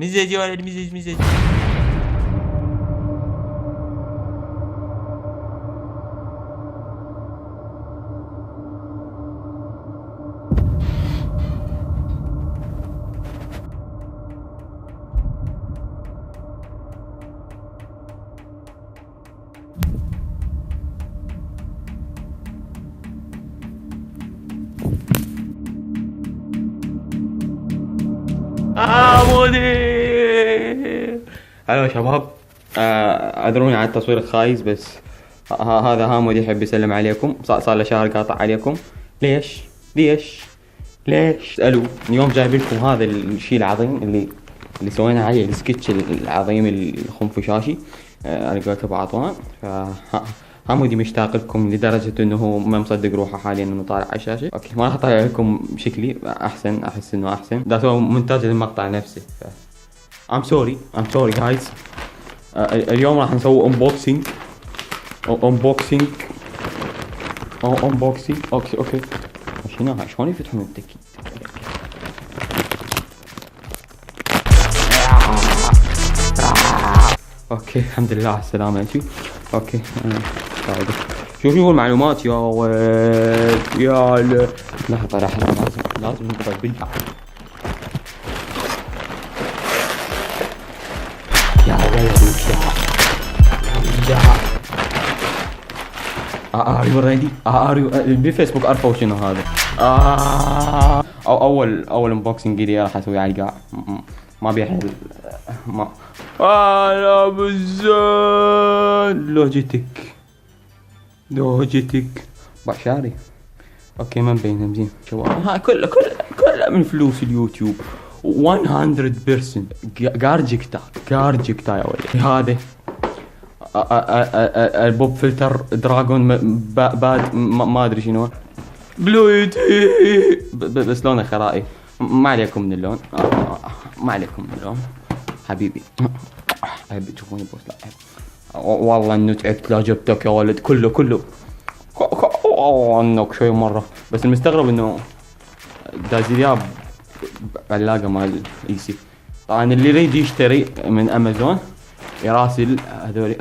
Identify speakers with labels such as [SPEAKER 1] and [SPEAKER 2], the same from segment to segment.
[SPEAKER 1] مزج يا ولد، مزج مزج. مودي. هلا يا شباب، اعذروني على التصوير الخايس، بس هذا هامود يحب يسلم عليكم. صار له شهر قاطع عليكم. ليش ليش ليش؟ اسألوا. اليوم جايب لكم هذا الشيء العظيم اللي سوينا عليه السكتش العظيم الخنفشاشي. انا قلت ابو عطوان. حمودي مشتاق لكم لدرجة انه هو ما مصدق روحه حاليا انه طالع على الشاشة. اوكي، ما راح اطلع لكم شكلي احسن، احس انه احسن. ده سوى مونتاج للمقطع نفسه. I'm sorry guys. اليوم راح نسوي unboxing. اوكي. شلون يفتحون التكي؟ اوكي، الحمد لله على السلامة. اوكي، شوفوا المعلومات يا ولد. لحظة لازم نضرب بالله. يا ولد are you ready؟ بفيسبوك عرفوا شنو هذا. اول انبوكسنج لي راح اسوي على القاع. ما بيحل. ما انا بالزين. لوجيتك بشاري. اوكي، ما مبين زين شباب. هاي كله من فلوس اليوتيوب 100%. جارجكتا يا ولد. هذا البوب فلتر دراغون باد ما ادري شنو. بلويتي بس لونه خرائي. ما عليكم من اللون. حبيبي تشوفوني بوس. لا والله انه تعبت. لا جبتك يا ولد. كله انك شوي مره. بس المستغرب انه دازيلياب علاقه مال ايسي. طبعا اللي يريد يشتري من امازون يراسل هذول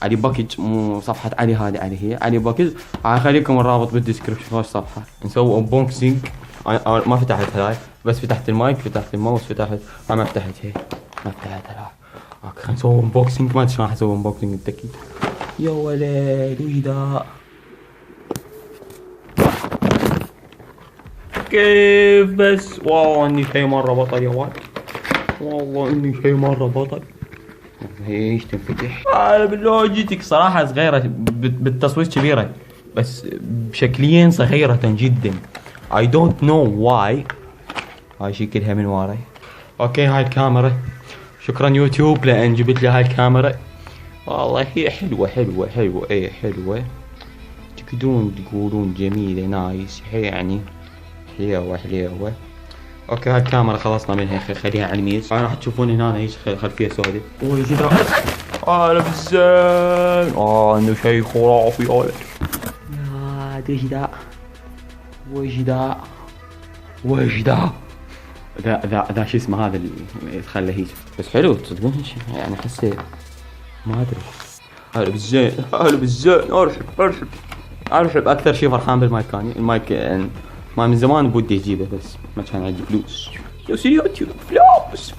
[SPEAKER 1] علي باكج. مو صفحه علي، هذه هي علي باكج. خليكم الرابط بالديسكربشن. وش صفحه نسوي انبوكسينج. أنا ما فتحت هاي، بس فتحت المايك، فتحت الماوس، ما فتحت هي. اوكي، خلينا نسوي انبوكسينج. ما ادري شلون راح اسوي انبوكسينج بالتاكيد. يا ولد وش ذا؟ كيف بس؟ والله اني شيء مره بطل يا ولد. ايش تنفتح؟ باللوجيتك صراحه صغيره، بالتصوير كبيره، بس شكليا صغيره جدا. I don't know why. هاي شكلها من وراي. اوكي، هاي الكاميرا. شكرا يوتيوب لان جبت لي هاي الكاميرا. والله هي حلوه. اي حلوه. تقدرون تقولون جميله، نايس يعني. حلوه. اوكي، هاي الكاميرا خلصنا منها. خليها على الميز. راح تشوفون هنا ايش خلفيه سوداء. وش ذا؟ انا بالزين. انه شيء خرافي يا ولد. يا وش ذا؟ ذا شو اسمه هذا اللي يتخلى هيك. بس حلو تصدقون يعني احسه ما ادري. هلا بالزين. ارحب اكثر شيء فرحان بالمايك. المايك يعني ما من زمان بودي اجيبه، بس ما كان عندي فلوس اليوتيوب. فلوس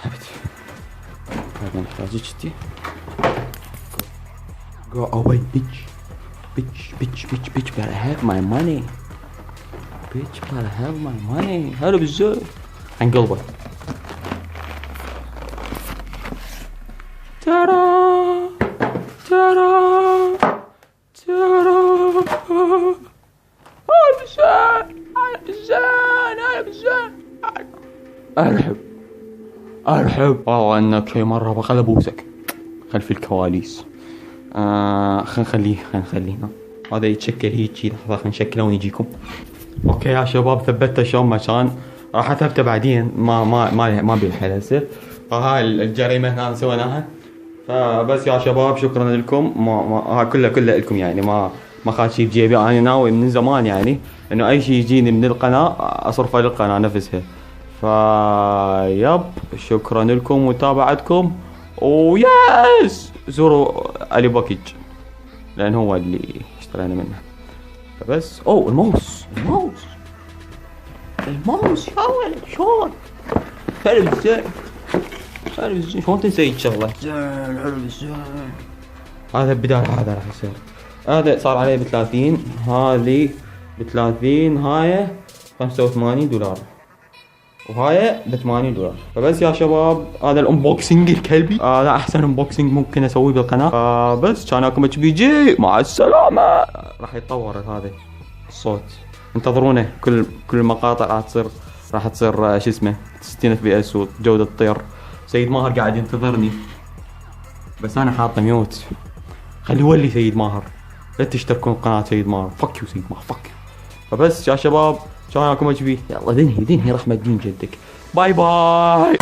[SPEAKER 1] تعبت. هذا محتاج كذي. go away bitch. better have my money. هلا بالزين. انقلبه. ترى ارحب. والله انك شي مره بخل ابوسك خلف الكواليس. خلينا هذا يتشكل هيجي. لحظه خلينا نشكله ونجيكم. اوكي يا شباب، ثبتته شلون ما كان. راح اثبته بعدين. ما بيلحق هسه. فهاي الجريمه هنا سويناها. فبس يا شباب شكرا لكم. ما كله لكم يعني. ما خاش شي بجيبي. انا ناوي من زمان يعني انه اي شيء يجيني من القناة اصرفه للقناة نفسها. يب شكرا لكم ومتابعتكم، وياس زوروا علي باكج لان هو اللي اشترينا منه. فبس الماوس يا ولد شلون حلو ازاي شلون تنسى شغله زين. هذا بدال هذا راح يصير، هذا صار عليه ب30، هذه ب30، هاي $85 وهاي ب$80. فبس يا شباب هذا الانبوكسنج الكلبي، هذا احسن انبوكسنج ممكن اسويه بالقناه. فبس كانكم اتش بي جي، مع السلامه. راح يتطور هذا الصوت، انتظرونا. كل المقاطع راح تصير شو اسمه 60 FPS وجوده تطير. سيد ماهر قاعد ينتظرني بس انا حاطه ميوت. خليه يولي سيد ماهر، لا تشتركون قناه سيد ماهر. فك يو سيد ماهر فك. فبس يا شباب كانكم اتش بي، يلا دنهي رحمة دين جدك. باي باي.